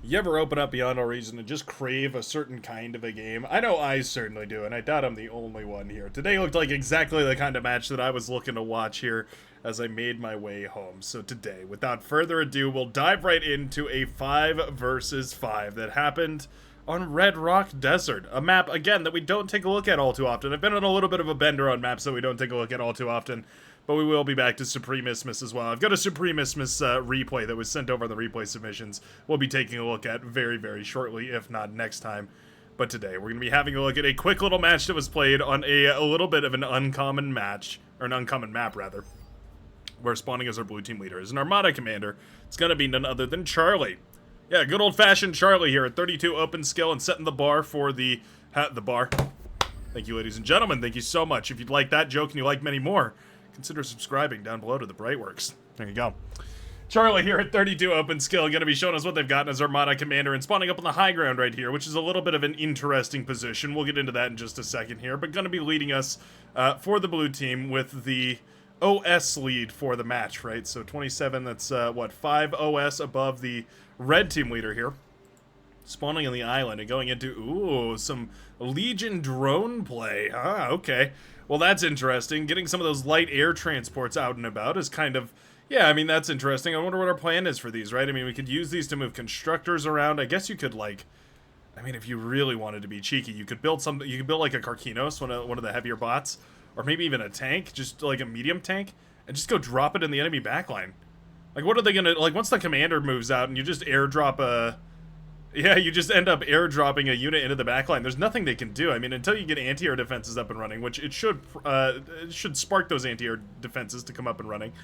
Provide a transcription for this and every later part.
You ever open up Beyond All Reason and just crave a certain kind of a game? I know I certainly do, and I doubt I'm the only one here. Today looked like exactly the kind of match that I was looking to watch here as I made my way home. So today, without further ado, we'll dive right into a 5 versus 5 that happened on Red Rock Desert. A map, again, that we don't take a look at all too often. I've been on a little bit of a bender on maps that we don't take a look at all too often, but we will be back to Supremismus as well. I've got a Supremismus replay that was sent over in the replay submissions we'll be taking a look at very, very shortly, if not next time. But today, we're going to be having a look at a quick little match that was played on a little bit of an uncommon match, or an uncommon map, rather, where spawning as our blue team leader is an Armada commander. It's going to be none other than Charlie. Yeah, good old-fashioned Charlie here at 32 open skill and setting the bar for the bar. Thank you, ladies and gentlemen. Thank you so much. If you'd like that joke and you like many more, consider subscribing down below to the Brightworks. There you go. Charlie here at 32 open skill, going to be showing us what they've gotten as Armada commander and spawning up on the high ground right here, which is a little bit of an interesting position. We'll get into that in just a second here, but going to be leading us for the blue team with the OS lead for the match, right? So 27, that's what, 5 OS above the red team leader here. Spawning on the island and going into, ooh, some Legion drone play. Ah, okay. Well, that's interesting. Getting some of those light air transports out and about is kind of, yeah, I mean, that's interesting. I wonder what our plan is for these, right? I mean, we could use these to move constructors around. I guess you could, like, I mean, if you really wanted to be cheeky, you could build something, you could build like a Karkinos, one of the heavier bots, or maybe even a tank, just like a medium tank, and just go drop it in the enemy backline. Like, what are they gonna, like, once the commander moves out and you just airdrop a, yeah, you just end up airdropping a unit into the backline. There's nothing they can do. I mean, until you get anti-air defenses up and running, which it should spark those anti-air defenses to come up and running.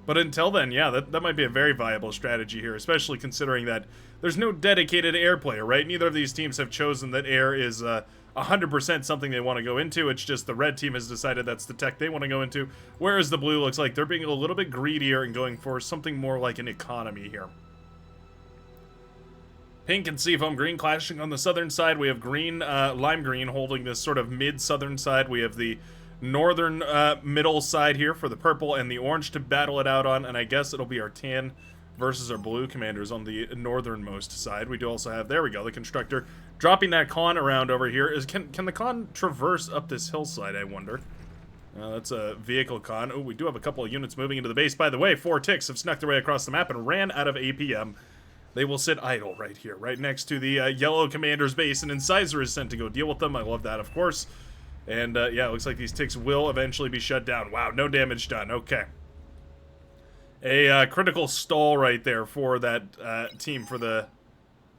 But until then, yeah, that might be a very viable strategy here, especially considering that there's no dedicated air player, right? Neither of these teams have chosen that air is 100% something they want to go into. It's just the red team has decided that's the tech they want to go into, whereas the blue looks like they're being a little bit greedier and going for something more like an economy here. Pink and Seafoam Green clashing on the southern side. We have green, lime green holding this sort of mid-southern side. We have the northern middle side here for the purple and the orange to battle it out on, and I guess it'll be our tan versus our blue commanders on the northernmost side. We do also have, there we go, the constructor dropping that con around over here. Can the con traverse up this hillside, I wonder? That's a vehicle con. Oh, we do have a couple of units moving into the base. By the way, 4 ticks have snuck their way across the map and ran out of APM. They will sit idle right here, right next to the yellow commander's base, and Incisor is sent to go deal with them. I love that, of course. And, yeah, it looks like these ticks will eventually be shut down. Wow, no damage done. Okay. A critical stall right there for that team for the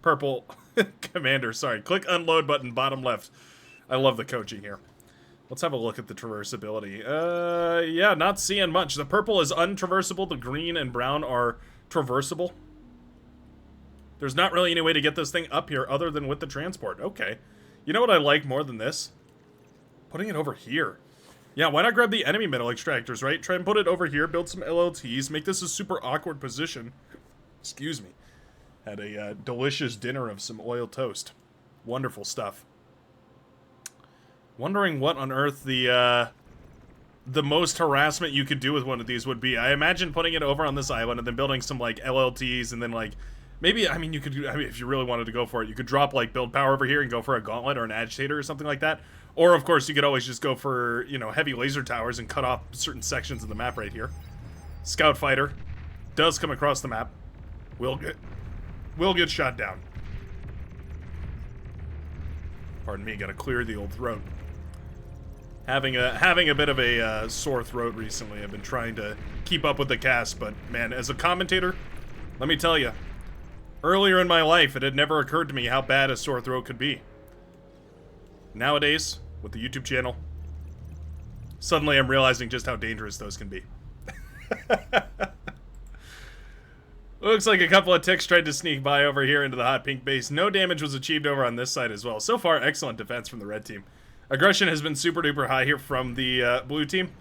purple commander. Sorry, click unload button, bottom left. I love the coaching here. Let's have a look at the traversability. Yeah, not seeing much. The purple is untraversable. The green and brown are traversable. There's not really any way to get this thing up here other than with the transport. Okay. You know what I like more than this? Putting it over here. Yeah, why not grab the enemy metal extractors, right? Try and put it over here, build some LLTs, make this a super awkward position. Excuse me. Had a delicious dinner of some oil toast. Wonderful stuff. Wondering what on earth the most harassment you could do with one of these would be. I imagine putting it over on this island and then building some, like, LLTs and then, like, maybe, I mean, you could, I mean, if you really wanted to go for it, you could drop, like, build power over here and go for a gauntlet or an agitator or something like that. Or, of course, you could always just go for, you know, heavy laser towers and cut off certain sections of the map right here. Scout fighter does come across the map. Will get shot down. Pardon me, gotta clear the old throat. Having a bit of a sore throat recently. I've been trying to keep up with the cast, but, man, as a commentator, let me tell you, earlier in my life, it had never occurred to me how bad a sore throat could be. Nowadays, with the YouTube channel, suddenly I'm realizing just how dangerous those can be. Looks like a couple of ticks tried to sneak by over here into the hot pink base. No damage was achieved over on this side as well. So far, excellent defense from the red team. Aggression has been super duper high here from the blue team.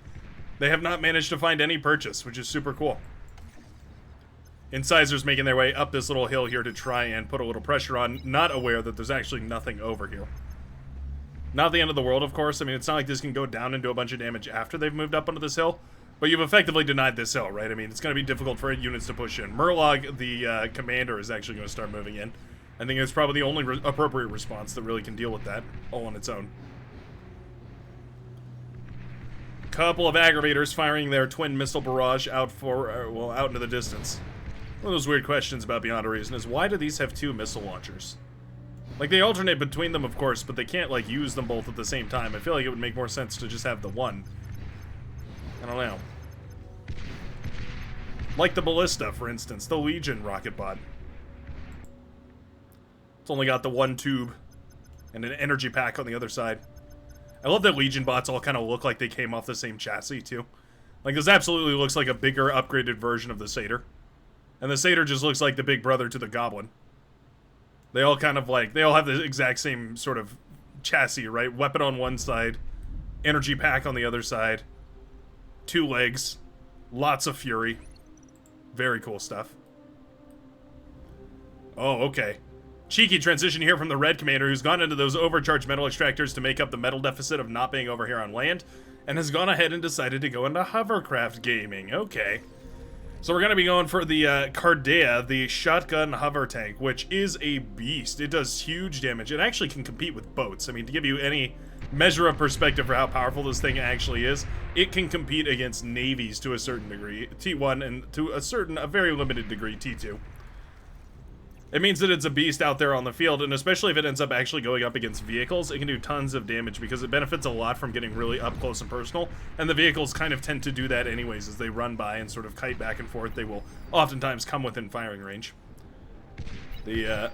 They have not managed to find any purchase, which is super cool. Incisors making their way up this little hill here to try and put a little pressure on, not aware that there's actually nothing over here. Not the end of the world, of course. I mean, it's not like this can go down and do a bunch of damage after they've moved up onto this hill, but you've effectively denied this hill, right? I mean, it's going to be difficult for units to push in. Murloc, the commander, is actually going to start moving in. I think it's probably the only appropriate response that really can deal with that all on its own. Couple of aggravators firing their twin missile barrage out for, well, out into the distance. One of those weird questions about Beyond a Reason is, why do these have 2 missile launchers? Like, they alternate between them, of course, but they can't, like, use them both at the same time. I feel like it would make more sense to just have the one. I don't know. Like the Ballista, for instance, the Legion rocket bot. It's only got the one tube and an energy pack on the other side. I love that Legion bots all kind of look like they came off the same chassis, too. Like, this absolutely looks like a bigger, upgraded version of the Satyr. And the Satyr just looks like the big brother to the Goblin. They all kind of like, they all have the exact same sort of chassis, right? Weapon on one side, energy pack on the other side, 2 legs, lots of fury. Very cool stuff. Oh, okay. Cheeky transition here from the Red Commander, who's gone into those overcharged metal extractors to make up the metal deficit of not being over here on land, and has gone ahead and decided to go into Hovercraft gaming. Okay. So we're going to be going for the Cardea, the shotgun hover tank, which is a beast. It does huge damage. It actually can compete with boats. I mean, to give you any measure of perspective for how powerful this thing actually is, it can compete against navies to a certain degree, T1, and to a very limited degree, T2. It means that it's a beast out there on the field, and especially if it ends up actually going up against vehicles, it can do tons of damage because it benefits a lot from getting really up close and personal, and the vehicles kind of tend to do that anyways. As they run by and sort of kite back and forth, they will oftentimes come within firing range. The,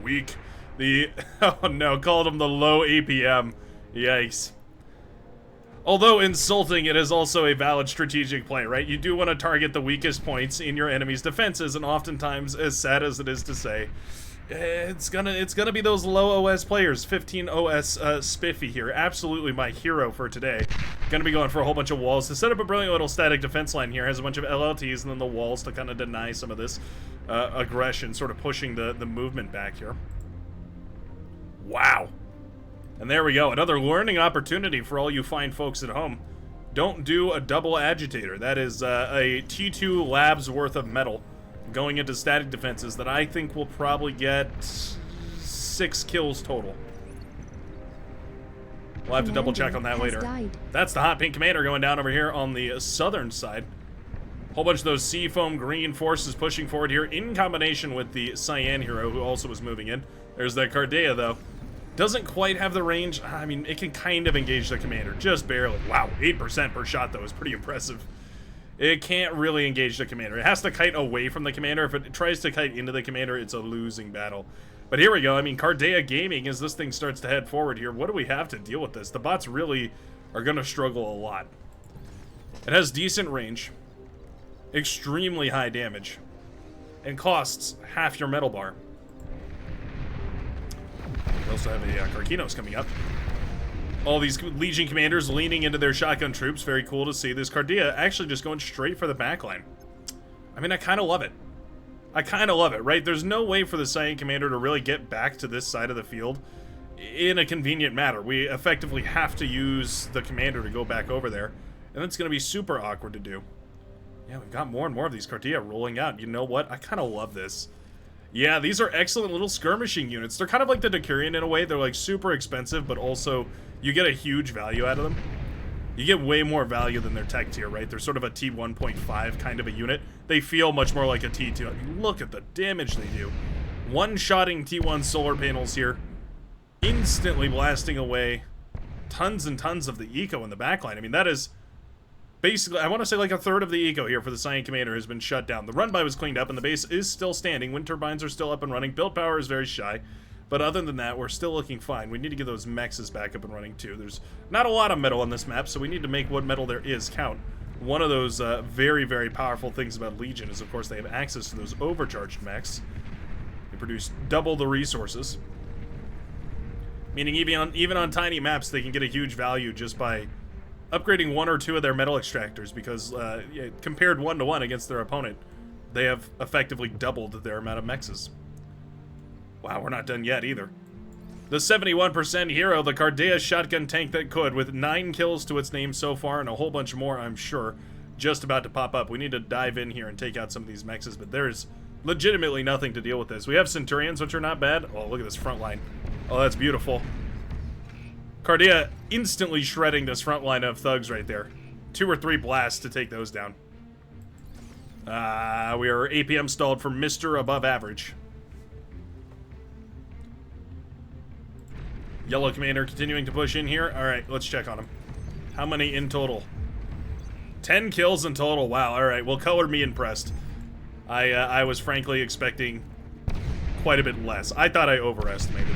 weak. The, oh no, called him the low APM. Yikes. Although insulting, it is also a valid strategic play, right? You do want to target the weakest points in your enemy's defenses, and oftentimes, as sad as it is to say, it's gonna be those low OS players. 15 OS Spiffy here, absolutely my hero for today. Gonna be going for a whole bunch of walls to set up a brilliant little static defense line here. Has a bunch of LLTs and then the walls to kind of deny some of this aggression, sort of pushing the movement back here. Wow. And there we go, another learning opportunity for all you fine folks at home. Don't do a double agitator. That is a T2 labs worth of metal going into static defenses that I think will probably get 6 kills total. We'll have to double check on that later. That's the Hot Pink Commander going down over here on the southern side. Whole bunch of those Seafoam green forces pushing forward here in combination with the Cyan hero, who also was moving in. There's that Cardea, though. Doesn't quite have the range. I mean, it can kind of engage the commander, just barely. Wow, 8% per shot, though, is pretty impressive. It can't really engage the commander. It has to kite away from the commander. If it tries to kite into the commander, it's a losing battle. But here we go. I mean, Cardea Gaming, as this thing starts to head forward here, what do we have to deal with this? The bots really are going to struggle a lot. It has decent range, extremely high damage, and costs half your metal bar. We also have a Karkinos coming up. All these Legion commanders leaning into their shotgun troops. Very cool to see. This Cardea actually just going straight for the backline. I mean, I kind of love it. I kind of love it, right? There's no way for the Cyan commander to really get back to this side of the field in a convenient manner. We effectively have to use the commander to go back over there, and it's going to be super awkward to do. Yeah, we've got more and more of these Cardea rolling out. You know what? I kind of love this. Yeah, these are excellent little skirmishing units. They're kind of like the Decurion in a way. They're like super expensive, but also you get a huge value out of them. You get way more value than their tech tier, right? They're sort of a T1.5 kind of a unit. They feel much more like a T2. I mean, look at the damage they do. One-shotting T1 solar panels here. Instantly blasting away tons and tons of the eco in the backline. I mean, that is basically, I want to say like a third of the eco here for the Cyan Commander has been shut down. The run-by was cleaned up, and the base is still standing. Wind turbines are still up and running. Build power is very shy. But other than that, we're still looking fine. We need to get those mexes back up and running, too. There's not a lot of metal on this map, so we need to make what metal there is count. One of those very, very powerful things about Legion is, of course, they have access to those overcharged mechs. They produce double the resources. Meaning even on tiny maps, they can get a huge value just by upgrading 1 or 2 of their metal extractors, because compared 1-to-1 against their opponent, they have effectively doubled their amount of mexes. Wow, we're not done yet either. The 71% hero, the Cardea shotgun tank that could, with 9 kills to its name so far, and a whole bunch more, I'm sure, just about to pop up. We need to dive in here and take out some of these mexes, but there's legitimately nothing to deal with this. We have Centurions, which are not bad. Oh, look at this front line. Oh, that's beautiful. Cardea instantly shredding this front line of thugs right there. 2 or 3 blasts to take those down. We are APM stalled for Mr. Above Average. Yellow Commander continuing to push in here. Alright, let's check on him. How many in total? 10 kills in total. Wow, alright. Well, color me impressed. I was frankly expecting quite a bit less. I thought I overestimated.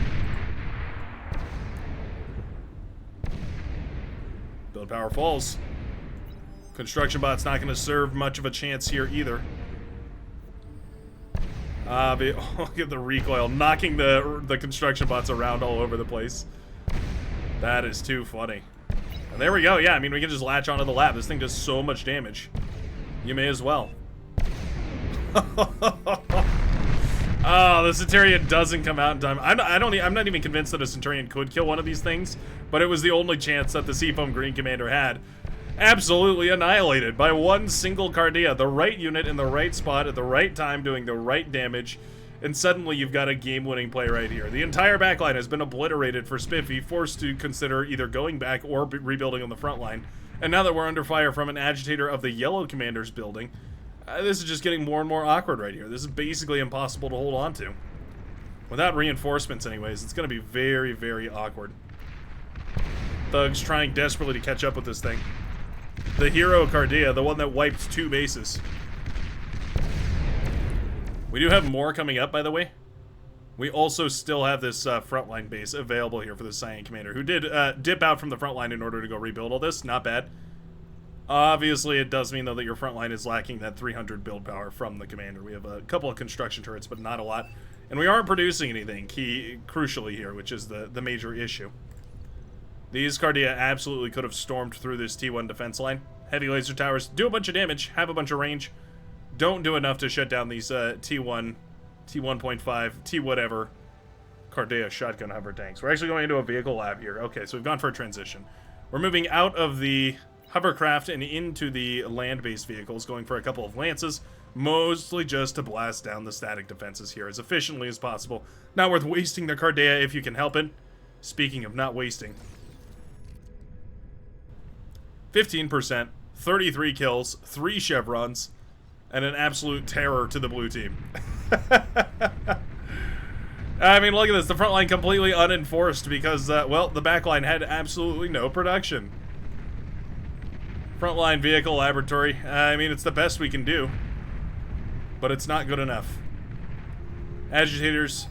Build power falls. Construction bot's not going to serve much of a chance here either. Look at the recoil, knocking the construction bots around all over the place. That is too funny. And there we go. Yeah, I mean, we can just latch onto the lab. This thing does so much damage. You may as well. Oh, the Centurion doesn't come out in time. I'm not even convinced that a Centurion could kill one of these things, but it was the only chance that the Seafoam Green Commander had. Absolutely annihilated by one single Cardea. The right unit in the right spot at the right time doing the right damage, and suddenly you've got a game-winning play right here. The entire backline has been obliterated for Spiffy, forced to consider either going back or rebuilding on the front line. And now that we're under fire from an agitator of the Yellow Commander's building, this is just getting more and more awkward right here. This is basically impossible to hold on to. Without reinforcements anyways, it's going to be very, very awkward. Thugs trying desperately to catch up with this thing. The hero Cardea, the one that wiped 2 bases. We do have more coming up, by the way. We also still have this frontline base available here for the Cyan Commander, who did dip out from the front line in order to go rebuild all this. Not bad. Obviously, it does mean, though, that your front line is lacking that 300 build power from the Commander. We have a couple of construction turrets, but not a lot. And we aren't producing anything, crucially here, which is the major issue. These Cardea absolutely could have stormed through this T1 defense line. Heavy laser towers do a bunch of damage, have a bunch of range. Don't do enough to shut down these T1, T1.5, T whatever Cardea shotgun hover tanks. We're actually going into a vehicle lab here. Okay, so we've gone for a transition. We're moving out of the hovercraft and into the land-based vehicles, going for a couple of lances, mostly just to blast down the static defenses here as efficiently as possible. Not worth wasting the Cardea if you can help it. Speaking of not wasting. 15%, 33 kills, 3 chevrons, and an absolute terror to the blue team. I mean, look at this. The front line completely unenforced because, well, the back line had absolutely no production. Frontline vehicle laboratory. I mean, it's the best we can do, but it's not good enough. Agitators,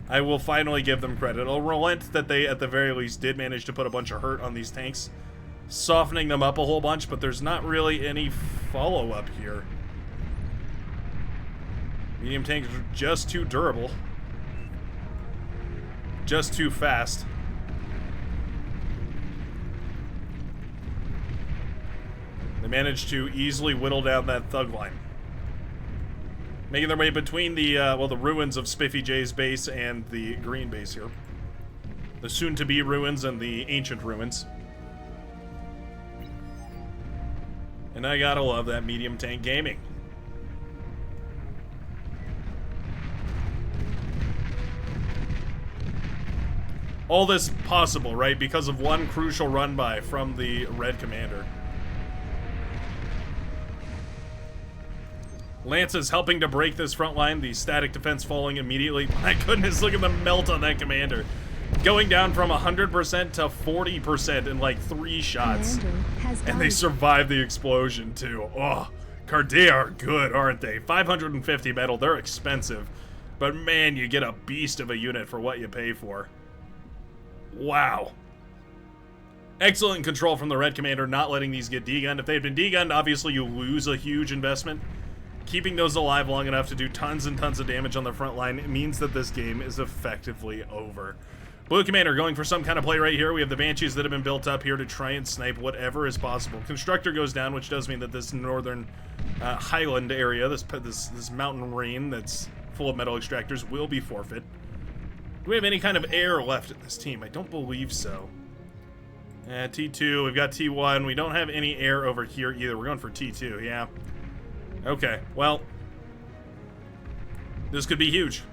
I will finally give them credit. I'll relent that they, at the very least, did manage to put a bunch of hurt on these tanks, softening them up a whole bunch, but there's not really any follow-up here. Medium tanks are just too durable. Just too fast. They managed to easily whittle down that thug line. Making their way between the, well, the ruins of Spiffy J's base and the green base here. The soon-to-be ruins and the ancient ruins. And I gotta love that medium tank gaming. All this possible, right? Because of one crucial run-by from the Red Commander. Lances helping to break this front line. The static defense falling immediately. My goodness, look at the melt on that Commander. Going down from 100% to 40% in like 3 shots. And they survived the explosion too. Oh, Cardea are good, aren't they? 550 metal, they're expensive. But man, you get a beast of a unit for what you pay for. Wow. Excellent control from the Red Commander, not letting these get degunned. If they had been degunned, obviously you lose a huge investment. Keeping those alive long enough to do tons and tons of damage on the front line means that this game is effectively over. Blue Commander going for some kind of play right here. We have the Banshees that have been built up here to try and snipe whatever is possible. Constructor goes down, which does mean that this northern highland area, this mountain range that's full of metal extractors, will be forfeit. Do we have any kind of air left in this team? I don't believe so. T2, we've got T1. We don't have any air over here either. We're going for T2, yeah. Okay, well, This could be huge.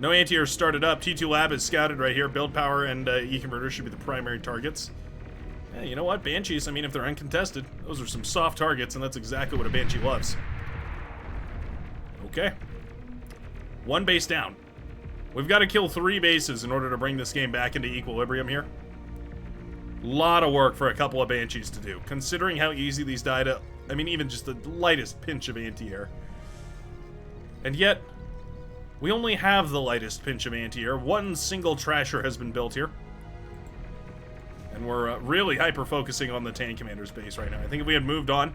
No anti-air started up. T2 Lab is scouted right here. Build power and E-converter should be the primary targets. Hey, you know what? Banshees, I mean, if they're uncontested, those are some soft targets, and that's exactly what a Banshee loves. Okay. 1 base down. We've got to kill 3 bases in order to bring this game back into equilibrium here. Lot of work for a couple of Banshees to do, considering how easy these die to, I mean, even just the lightest pinch of anti-air. And yet, we only have the lightest pinch of anti-air. 1 single trasher has been built here. And we're really hyper-focusing on the tank commander's base right now. I think if we had moved on...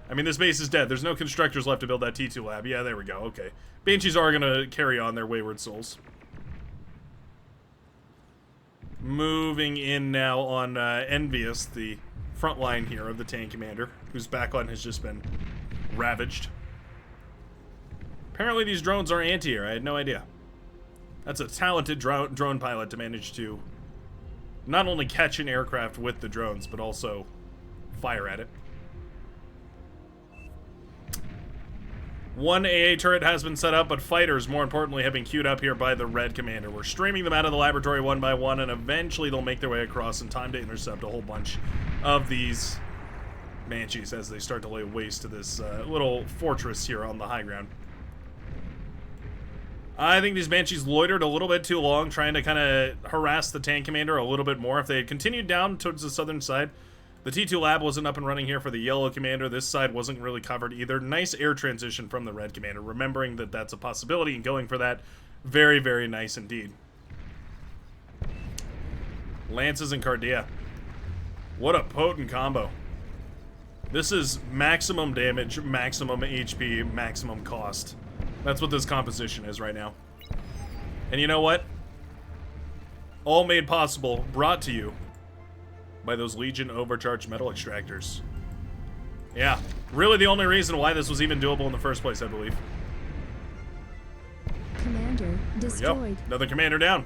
I mean, this base is dead. There's no constructors left to build that T2 lab. Yeah, there we go. Okay. Banshees are going to carry on their wayward souls. Moving in now on Envious, the front line here of the tank commander, whose backline has just been ravaged. Apparently these drones are anti-air. I had no idea. That's a talented drone pilot to manage to not only catch an aircraft with the drones, but also fire at it. 1 AA turret has been set up, but fighters, more importantly, have been queued up here by the red commander. We're streaming them out of the laboratory 1 by 1, and eventually they'll make their way across in time to intercept a whole bunch of these Banshees as they start to lay waste to this little fortress here on the high ground. I think these Banshees loitered a little bit too long, trying to kind of harass the tank commander a little bit more. If they had continued down towards the southern side, the T2 lab wasn't up and running here for the yellow commander. This side wasn't really covered either. Nice air transition from the red commander, remembering that that's a possibility and going for that. Very, very nice indeed. Lances and Cardea. What a potent combo. This is maximum damage, maximum HP, maximum cost. That's what this composition is right now. And you know what? All made possible, brought to you by those Legion overcharged metal extractors. Yeah, really the only reason why this was even doable in the first place, I believe. Commander destroyed. Another commander down.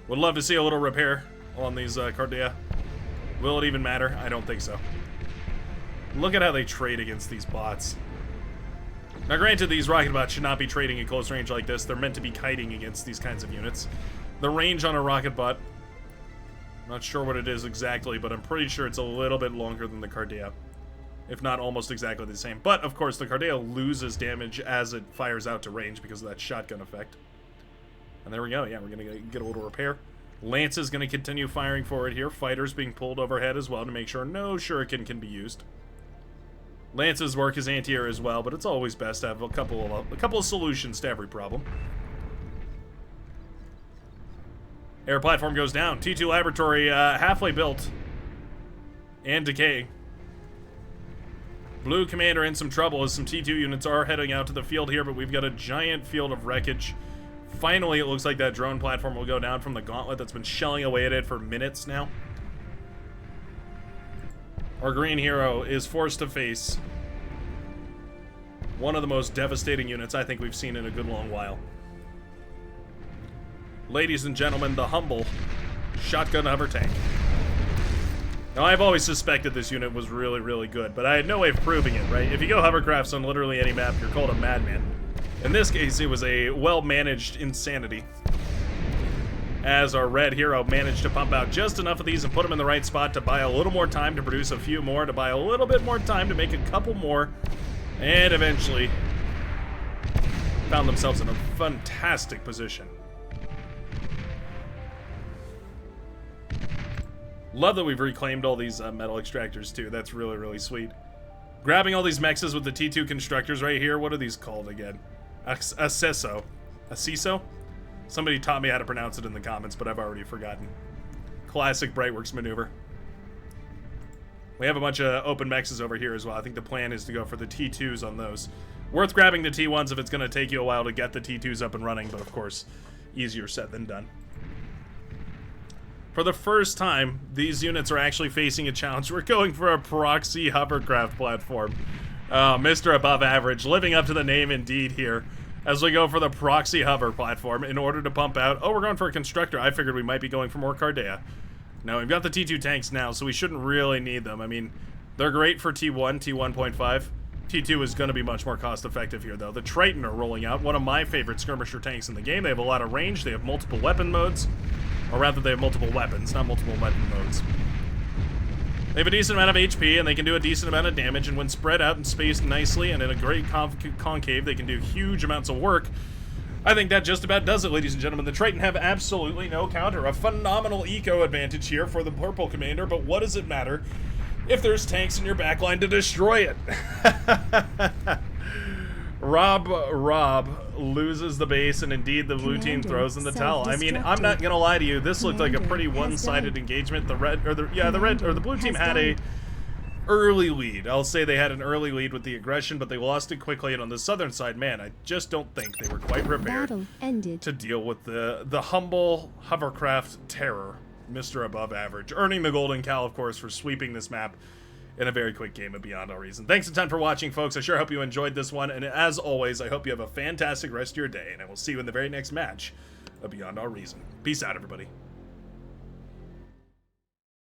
Would love to see a little repair on these Cardea. Will it even matter? I don't think so. Look at how they trade against these bots. Now granted, these rocket bots should not be trading at close range like this. They're meant to be kiting against these kinds of units. The range on a rocket bot, not sure what it is exactly, but I'm pretty sure it's a little bit longer than the Cardea. If not almost exactly the same. But, of course, the Cardea loses damage as it fires out to range because of that shotgun effect. And there we go. Yeah, we're going to get a little repair. Lance is going to continue firing forward here. Fighters being pulled overhead as well to make sure no shuriken can be used. Lance's work is anti-air as well, but it's always best to have a couple of solutions to every problem. Air platform goes down. T2 laboratory halfway built and decay. Blue commander in some trouble as some T2 units are heading out to the field here, but we've got a giant field of wreckage. Finally, it looks like that drone platform will go down from the gauntlet that's been shelling away at it for minutes now. Our green hero is forced to face one of the most devastating units I think we've seen in a good long while. Ladies and gentlemen, the humble shotgun hover tank. Now, I've always suspected this unit was really, really good, but I had no way of proving it, right? If you go hovercrafts on literally any map, you're called a madman. In this case, it was a well-managed insanity, as our red hero managed to pump out just enough of these and put them in the right spot to buy a little more time to produce a few more, to buy a little bit more time to make a couple more, and eventually found themselves in a fantastic position. Love that we've reclaimed all these metal extractors too. That's really, really sweet. Grabbing all these mexes with the T2 constructors right here. What are these called again? Acesso. Acesso? Somebody taught me how to pronounce it in the comments, but I've already forgotten. Classic Brightworks maneuver. We have a bunch of open mexes over here as well. I think the plan is to go for the T2s on those. Worth grabbing the T1s if it's going to take you a while to get the T2s up and running, but of course, easier said than done. For the first time, these units are actually facing a challenge. We're going for a proxy hovercraft platform. Mr. Above Average, living up to the name indeed here, as we go for the proxy hover platform in order to pump out. Oh, we're going for a constructor. I figured we might be going for more Cardea. No, we've got the T2 tanks now, so we shouldn't really need them. I mean, they're great for T1, T1.5. T2 is going to be much more cost-effective here, though. The Triton are rolling out, one of my favorite skirmisher tanks in the game. They have a lot of range, they have multiple weapon modes, or rather they have multiple weapons, not multiple weapon modes. They have a decent amount of HP, and they can do a decent amount of damage, and when spread out and spaced nicely and in a great concave, they can do huge amounts of work. I think that just about does it, ladies and gentlemen. The Triton have absolutely no counter. A phenomenal eco advantage here for the purple commander, but what does it matter if there's tanks in your backline to destroy it? Rob loses the base, and indeed the blue team throws in the towel. I mean, I'm not gonna lie to you, this looked like a pretty one-sided engagement. The blue team had a early lead. I'll say they had an early lead with the aggression, but they lost it quickly. And on the southern side, man, I just don't think they were quite prepared to deal with the humble Hovercraft terror, Mr. Above Average, earning the golden cow, of course, for sweeping this map in a very quick game of Beyond All Reason. Thanks a ton for watching, folks. I sure hope you enjoyed this one, and as always, I hope you have a fantastic rest of your day, and I will see you in the very next match of Beyond All Reason. Peace out, everybody.